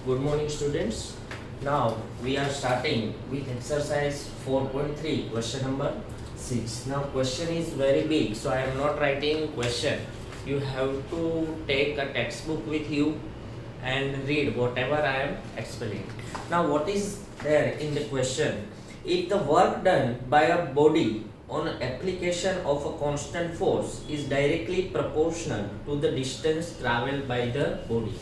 Good morning, students. Now we are starting with exercise 4.3, question number 6. Now question is very big, so I am not writing question. You have to take a textbook with you and read whatever I am explaining. Now what is there in the question? If the work done by a body on application of a constant force is directly proportional to the distance traveled by the body.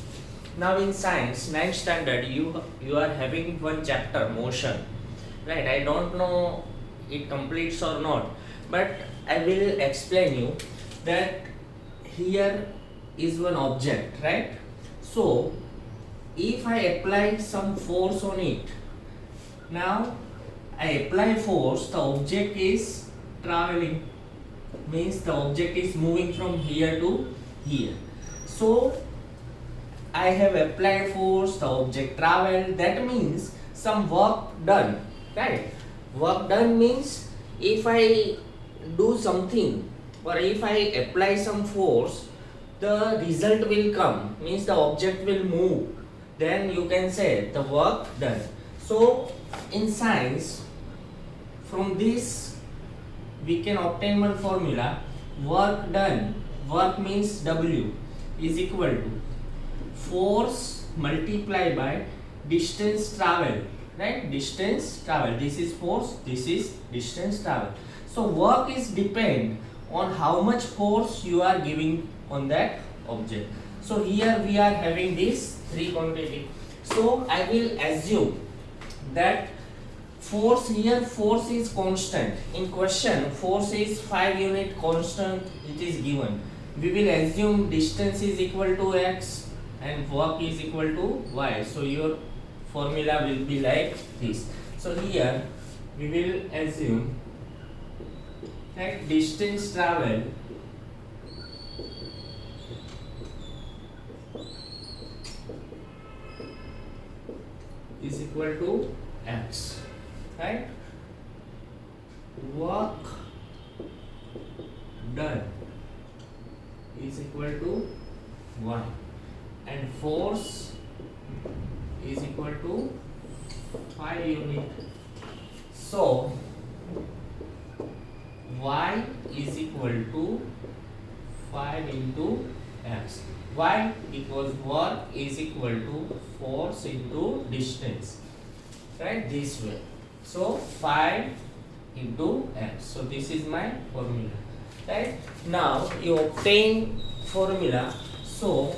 Now in science 9th standard you are having one chapter, motion, right? I don't know it completes or not, but I will explain you that here is one object, right? So if I apply some force on it, now I apply force, the object is traveling, means the object is moving from here to here. So I have applied force, the object travel, that means some work done, right? Work done means if I do something or if I apply some force, the result will come, means the object will move, then you can say the work done. So in science, from this we can obtain one formula, work done, work means W is equal to force multiplied by distance travel, right? Distance travel, this is force, this is distance travel. So work is depend on how much force you are giving on that object. So here we are having this three quantity. So I will assume that force here, force is constant. In question force is 5 unit constant, it is given. We will assume distance is equal to x and work is equal to y. So your formula will be like this. So here we will assume that distance travel is equal to x, right? Work done is equal to y and force is equal to 5 unit. So y is equal to 5 into x. Why? Because work is equal to force into distance, right? This way. So 5 into x. So this is my formula, right? Now you obtain formula. So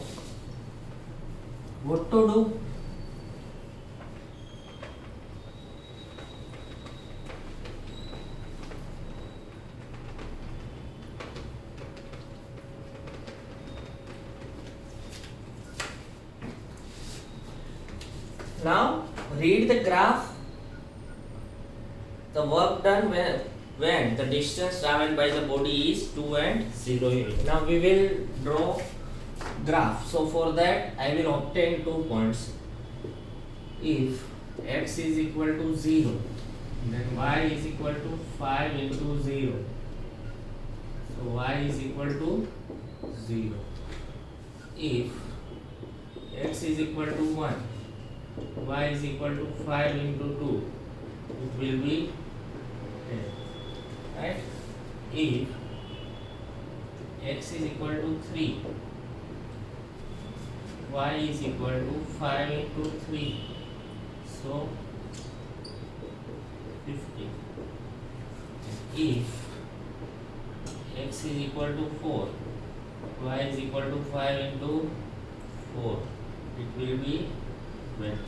what to do? Now read the graph. The work done when the distance traveled by the body is 2 and 0 unit. Now we will draw graph. So for that I will obtain 2 points. If x is equal to 0, then y is equal to 5 into 0. So y is equal to 0. If x is equal to 1, y is equal to 5 into 2, it will be 10, right? If x is equal to 3, y is equal to 5 into 3, so 50. If x is equal to 4, y is equal to 5 into 4, it will be 12.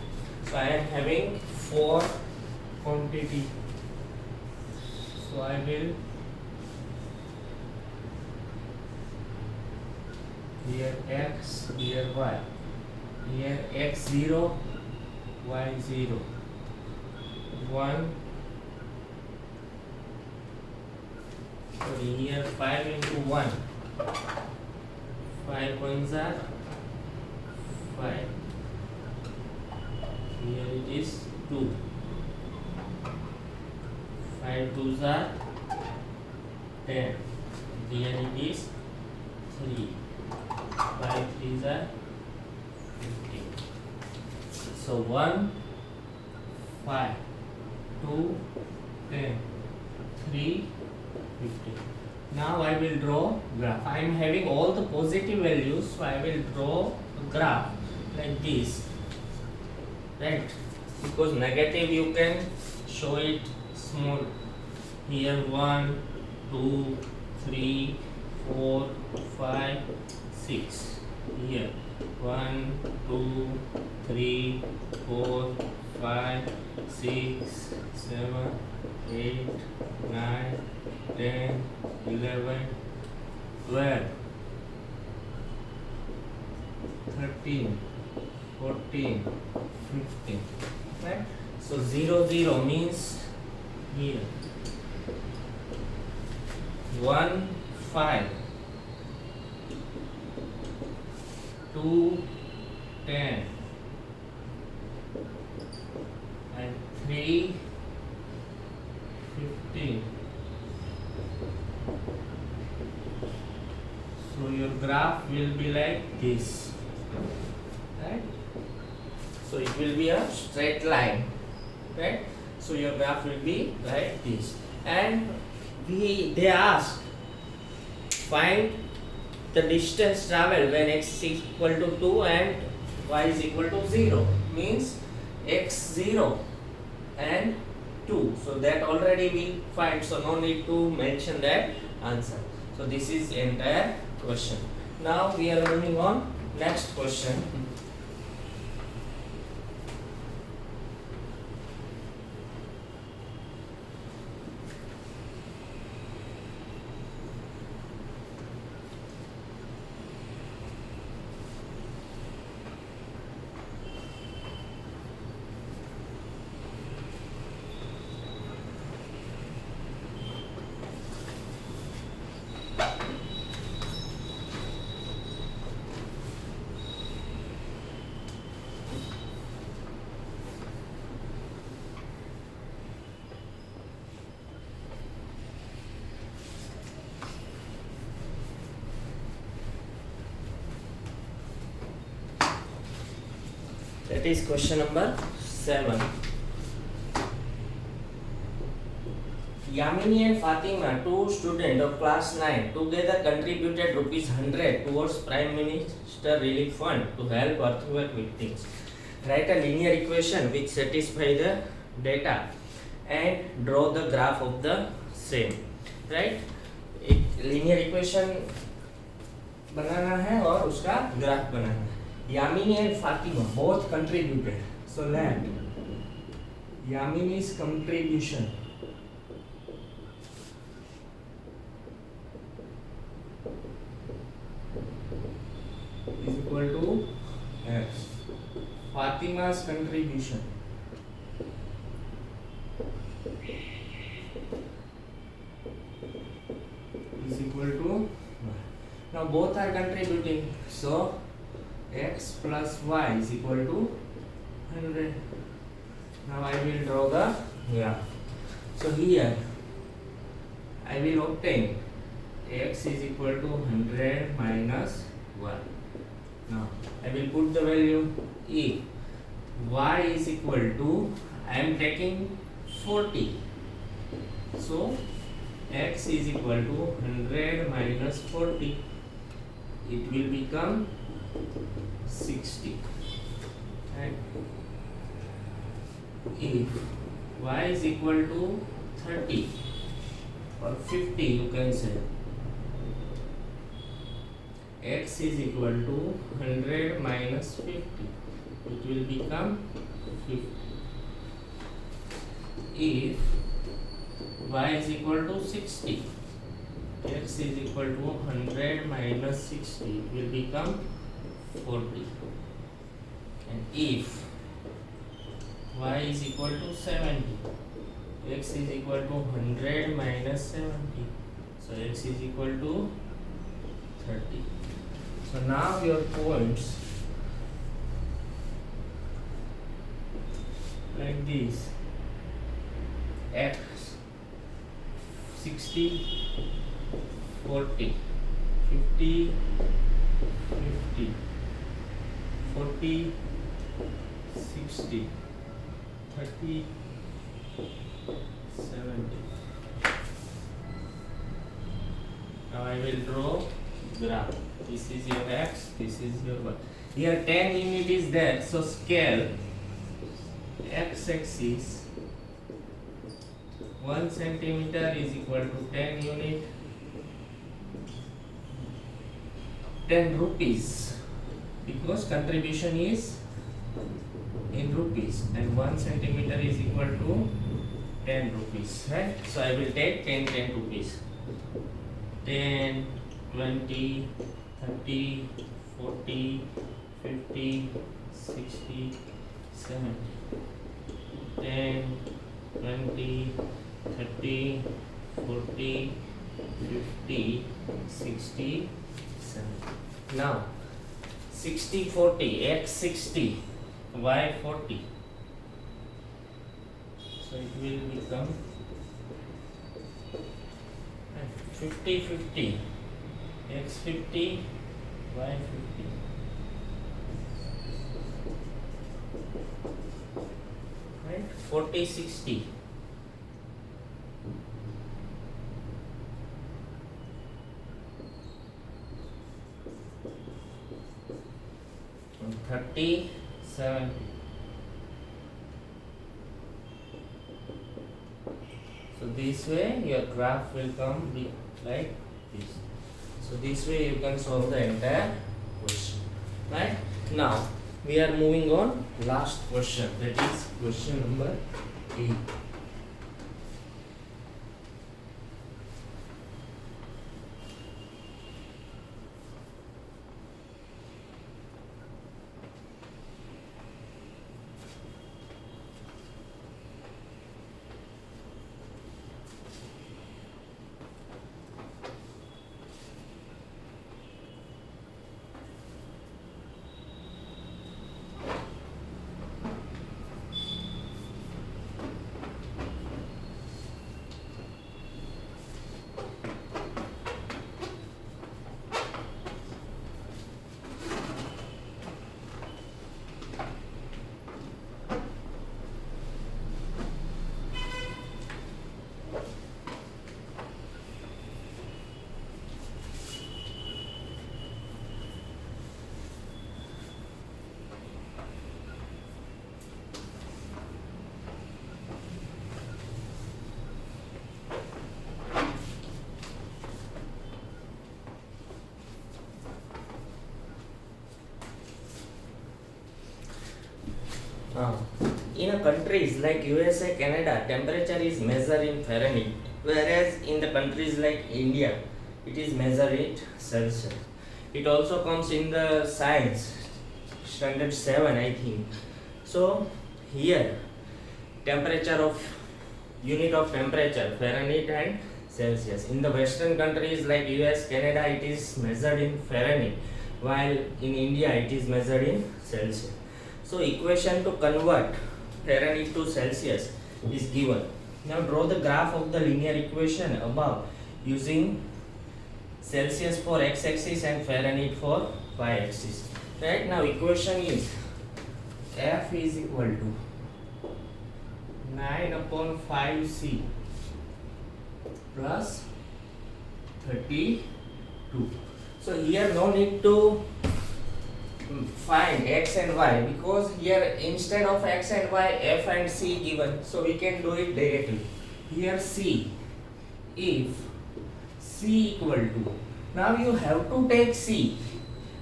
So I am having 4 quantity. So I will here x, here y, here x 0, y 0, 1, sorry, here 5 into 1, 5 ones are 5, here it is 2, 5 twos are 10, here it is 3, 5 threes are 15. So 1, 5, 2, 10, 3, 15. Now I will draw graph. I am having all the positive values, so I will draw a graph like this, right? Because negative you can show it small. Here 1, 2, 3, 4, 5, 6. Here 1, 2, 3, 4, 5, 6, 7, 8, 9, 10, 11, 12, 13, 14, 15. Right? So 0, 0 means here 1, 5, 2, 10, and 3, 15. So your graph will be like this, right? So it will be a straight line, right? So your graph will be like this. And they ask find the distance traveled when x is equal to 2 and y is equal to 0, means x 0 and 2. So that already we find, so no need to mention that answer. So this is entire question. Now we are moving on next question. That is question number 7. Yamini and Fatima, two students of class 9, together contributed rupees 100 towards Prime Minister Relief Fund to help earthquake victims. Write a linear equation which satisfy the data and draw the graph of the same. Right? एक linear equation बनाना है और उसका graph बनाना है. Yamini and Fatima both contributed. So let Yamini's contribution is equal to x. Fatima's contribution is equal to y. Now both are contributing. So x plus y is equal to 100. Now I will draw the graph. So here I will obtain x is equal to 100 minus 1. Now I will put the value if y is equal to, I am taking 40. So x is equal to 100 minus 40. It will become 60. And if y is equal to 30 or 50, you can say x is equal to 100 minus 50. It will become 50. If y is equal to 60, x is equal to 100 minus 60, it will become 40. And if y is equal to 70, x is equal to 100 minus 70, so x is equal to 30. So now your points like this: x 60, 40, 50, 50, 40, 60, 30, 70. Now I will draw graph. This is your x, this is your y. Here 10 unit is there, so scale x-axis 1 centimeter is equal to 10 unit, 10 rupees, because contribution is in rupees, and 1 centimeter is equal to 10 rupees, right? So I will take 10 rupees. 10, 20, 30, 40, 50, 60, 70. 10, 20, 30, 40, 50, 60, 70. Now 60, 40, x 60, y 40. So it will become 50, 50, x 50, y 50. Right? 40, 60. And 30, 70. So this way your graph will come like this. So this way you can solve the entire question. Right? Now we are moving on last question, that is question number 8. In a countries like USA, Canada, temperature is measured in Fahrenheit, whereas in the countries like India, it is measured in Celsius. It also comes in the science standard 7, I think. So here temperature of unit of temperature Fahrenheit and Celsius. In the Western countries like US, Canada, it is measured in Fahrenheit, while in India it is measured in Celsius. So equation to convert Fahrenheit to Celsius is given. Now draw the graph of the linear equation above using Celsius for x-axis and Fahrenheit for y-axis. Right, now equation is F is equal to 9 upon 5C plus 32. So here no need to find x and y, because here instead of x and y, f and c given, so we can do it directly. Here c, if c equal to, now you have to take c,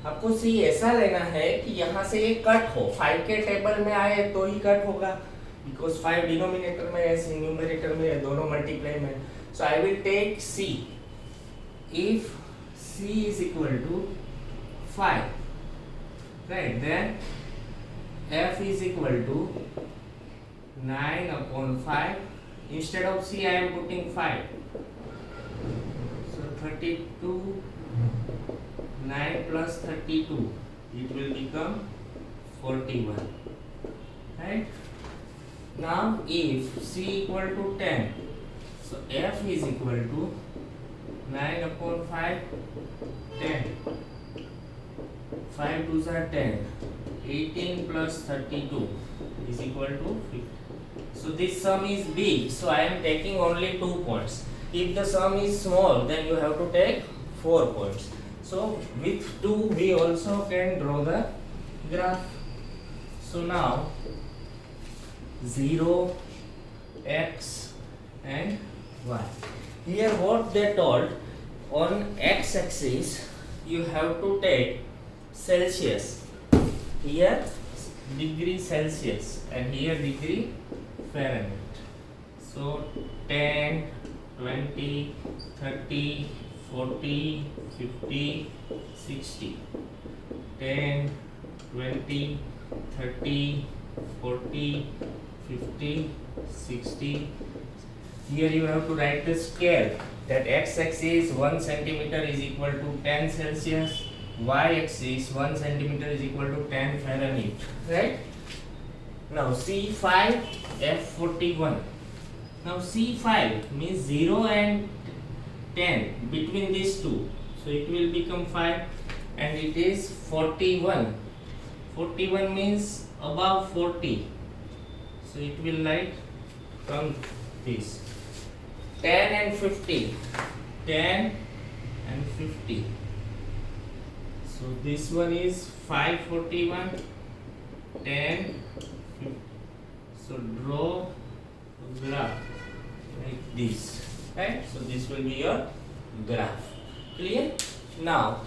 आपको c ऐसा लेना है कि यहाँ से ये cut हो, 5 के टेबल में आए तो ही कट होगा, because 5 डिनोमिनेटर में है, c न्यूमरेटर में है, दोनों मल्टीप्लाई में. So I will take c if c is equal to 5. Right, then f is equal to 9 upon 5. Instead of c, I am putting 5. So 32, 9 plus 32, it will become 41. Right? Now if c equal to 10, so f is equal to 9 upon 5, 10. 5 2s are 10, 18 plus 32 is equal to 50. So this sum is big, so I am taking only 2 points. If the sum is small, then you have to take 4 points. So with 2 we also can draw the graph. So now 0, x and y. Here what they told, on x-axis you have to take Celsius. Here degree Celsius and here degree Fahrenheit. So 10, 20, 30, 40, 50, 60. 10, 20, 30, 40, 50, 60. Here you have to write the scale, that x-axis 1 centimeter is equal to 10 Celsius, y-axis 1 centimeter is equal to 10 Fahrenheit, right? Now C5 F41. Now C5 means 0 and 10, between these two, so it will become 5, and it is 41. 41 means above 40, so it will like come this. 10 and 50, 10 and 50. So this one is 541, 10, 50. So draw a graph like this, right? So this will be your graph. Clear? Now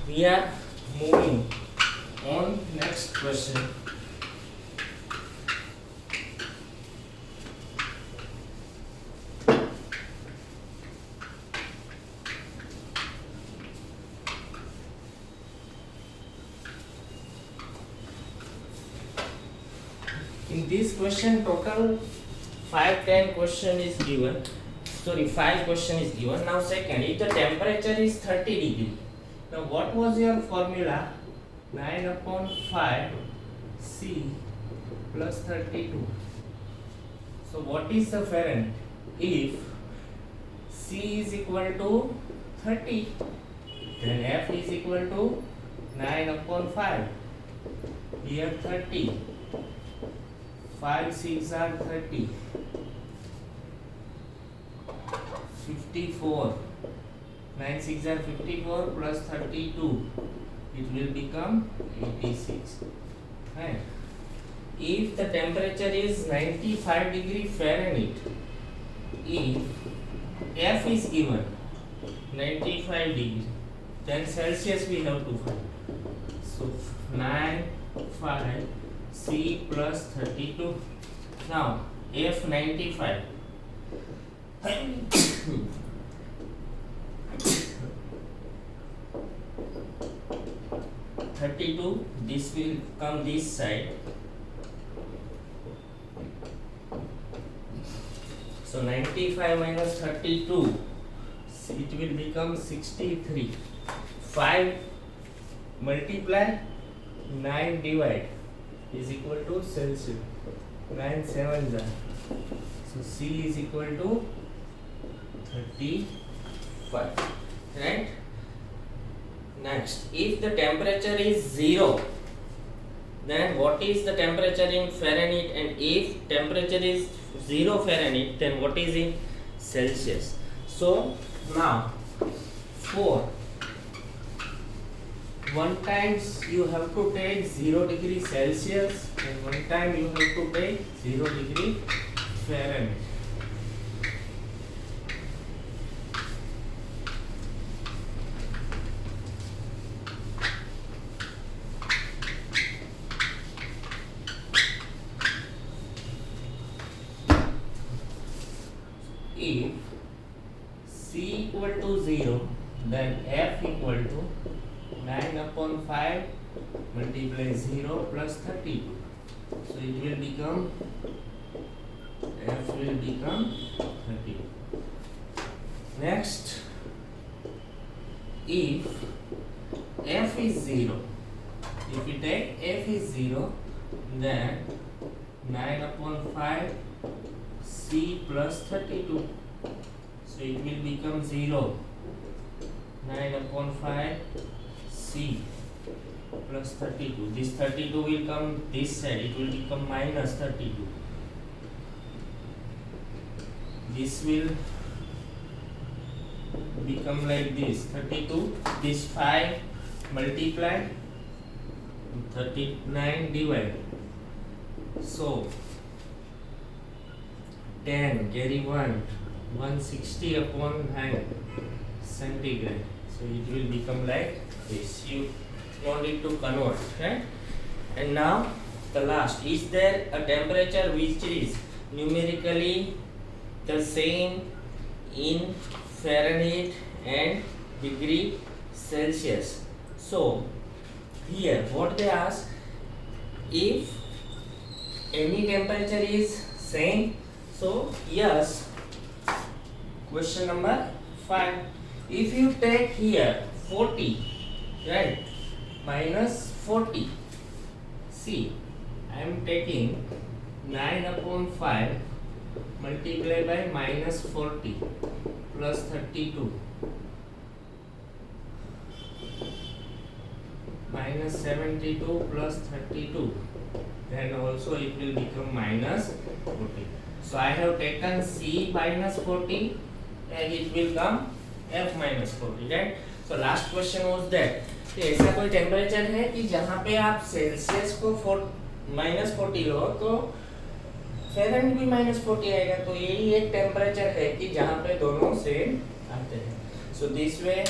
we are moving on next question. In this question, total 5 question is given. Sorry, 5 question is given. Now second, if the temperature is 30 degree. Now what was your formula? 9 upon 5 C plus 32. So what is the Fahrenheit? If C is equal to 30, then F is equal to 9 upon 5. Here 30. 5 6 are 30. 54. 9 6 are 54 plus 32. It will become 86. Right. If the temperature is 95 degree Fahrenheit, if F is given 95 degree, then Celsius we have to find. So 9, 5, C plus 32. Now F 95. 32, this will come this side. So 95 minus 32, it will become 63. 5 multiply 9 divide is equal to Celsius. 9 7s are. So C is equal to 35. Right? Next, if the temperature is 0, then what is the temperature in Fahrenheit? And if temperature is 0 Fahrenheit, then what is in Celsius? So now for one times you have to take 0 degree Celsius and one time you have to take 0 degree Fahrenheit. If C equal to 0, then F equal to 9 upon 5 multiply 0 plus 32. So it will become, F will become 32. Next, if F is 0, if we take F is 0, then 9 upon 5 C plus 32. So it will become 0. 9 upon 5 C plus 32. This 32 will come this side, it will become minus 32. This will become like this 32. This 5 multiplied 39 divided. So 10 carry 1 160 upon 9 centigrade. So it will become like this. You no need to convert, right? And now the last, is there a temperature which is numerically the same in Fahrenheit and degree Celsius? So here what they ask, if any temperature is same, so yes. Question number 5. If you take here 40, right, minus 40, see, I am taking 9 upon 5 multiplied by minus 40 plus 32 minus 72 plus 32, then also it will become minus 40. So I have taken C minus 40 and it will come F minus 40, right? So last question was that कि ऐसा कोई temperature है कि जहाँ पे आप Celsius को minus 40 लो तो फेरेनहाइट भी माइनस 40 आएगा, तो यही एक टेम्परेचर है कि जहाँ पे दोनों सेम आते हैं. So this way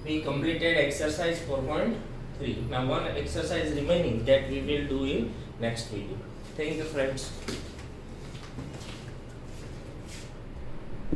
we completed exercise 4.3. Now one exercise remaining that we will do in next video. Thank you friends.